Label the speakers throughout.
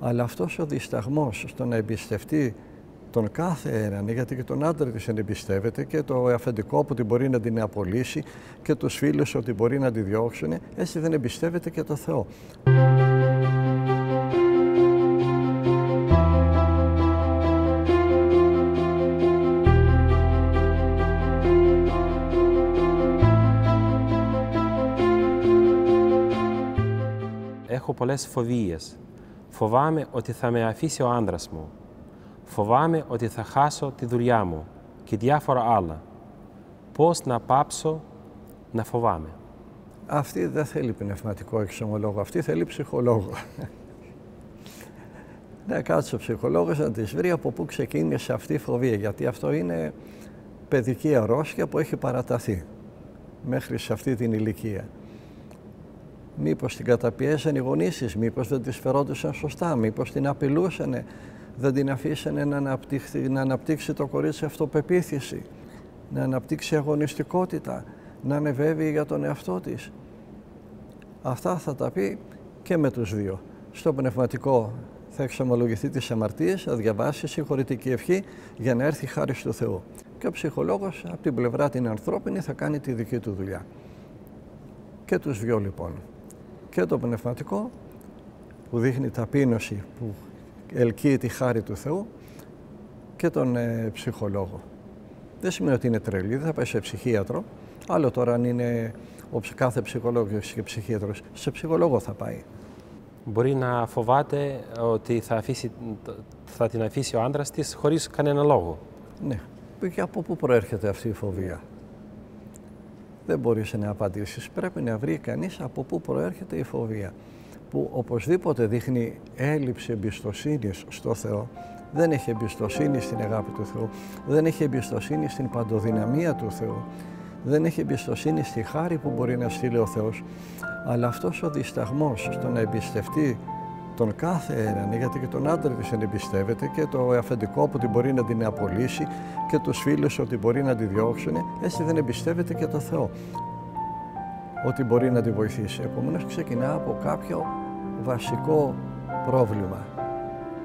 Speaker 1: Αλλά αυτός ο δισταγμός στο να εμπιστευτεί τον κάθε έναν, γιατί και τον άντρα της εμπιστεύεται και το αφεντικό που την μπορεί να την απολύσει και τους φίλους ότι μπορεί να τη διώξουν, έτσι δεν εμπιστεύεται και το Θεό.
Speaker 2: Έχω πολλές φοβίες. Φοβάμαι ότι θα με αφήσει ο άντρας μου. Φοβάμαι ότι θα χάσω τη δουλειά μου και διάφορα άλλα. Πώς να πάψω να φοβάμαι?
Speaker 1: Αυτή δεν θέλει πνευματικό εξομολόγο, αυτή θέλει ψυχολόγο. Να κάτσει ο ψυχολόγος να της βρει από πού ξεκίνησε αυτή η φοβία, γιατί αυτό είναι παιδική αρρώστια που έχει παραταθεί μέχρι σε αυτή την ηλικία. Μήπως την καταπιέζαν οι γονείς της, μήπως δεν της φερόντουσαν σωστά, μήπως την απειλούσανε, δεν την αφήσανε να αναπτύξει το κορίτσι αυτοπεποίθηση, να αναπτύξει αγωνιστικότητα, να είναι βέβαιη για τον εαυτό της. Αυτά θα τα πει και με τους δύο. Στο πνευματικό θα εξομολογηθεί τις αμαρτίες, θα διαβάσει συγχωρητική ευχή για να έρθει η χάρις του Θεού. Και ο ψυχολόγος από την πλευρά την ανθρώπινη θα κάνει τη δική του δουλειά. Και τους δυο λοιπόν. Και το πνευματικό που δείχνει ταπείνωση, που ελκύει τη χάρη του Θεού, και τον ψυχολόγο. Δεν σημαίνει ότι είναι τρελή, δεν θα πάει σε ψυχίατρο. Άλλο τώρα αν είναι κάθε ψυχολόγος και ψυχίατρος, σε ψυχολόγο θα πάει.
Speaker 2: Μπορεί να φοβάται ότι θα την αφήσει ο άντρας της χωρίς κανένα λόγο.
Speaker 1: Ναι. Και από πού προέρχεται αυτή η φοβία? Δεν μπορείς να απαντήσεις. Πρέπει να βρει κανείς από πού προέρχεται η φοβία. Που οπωσδήποτε δείχνει έλλειψη εμπιστοσύνης στο Θεό. Δεν έχει εμπιστοσύνη στην αγάπη του Θεού. Δεν έχει εμπιστοσύνη στην παντοδυναμία του Θεού. Δεν έχει εμπιστοσύνη στη χάρη που μπορεί να στείλει ο Θεός. Αλλά αυτός ο δισταγμός στο να εμπιστευτεί τον κάθε έναν, γιατί και τον άντρα της εμπιστεύεται και το αφεντικό που την μπορεί να την απολύσει και τους φίλους ότι μπορεί να τη διώξουν, έτσι δεν εμπιστεύεται και το Θεό ότι μπορεί να τη βοηθήσει. Επομένως ξεκινά από κάποιο βασικό πρόβλημα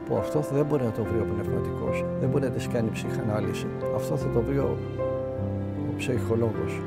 Speaker 1: που αυτό δεν μπορεί να το βρει ο πνευματικός, δεν μπορεί να της κάνει ψυχανάλυση. Αυτό θα το βρει ο ψυχολόγος.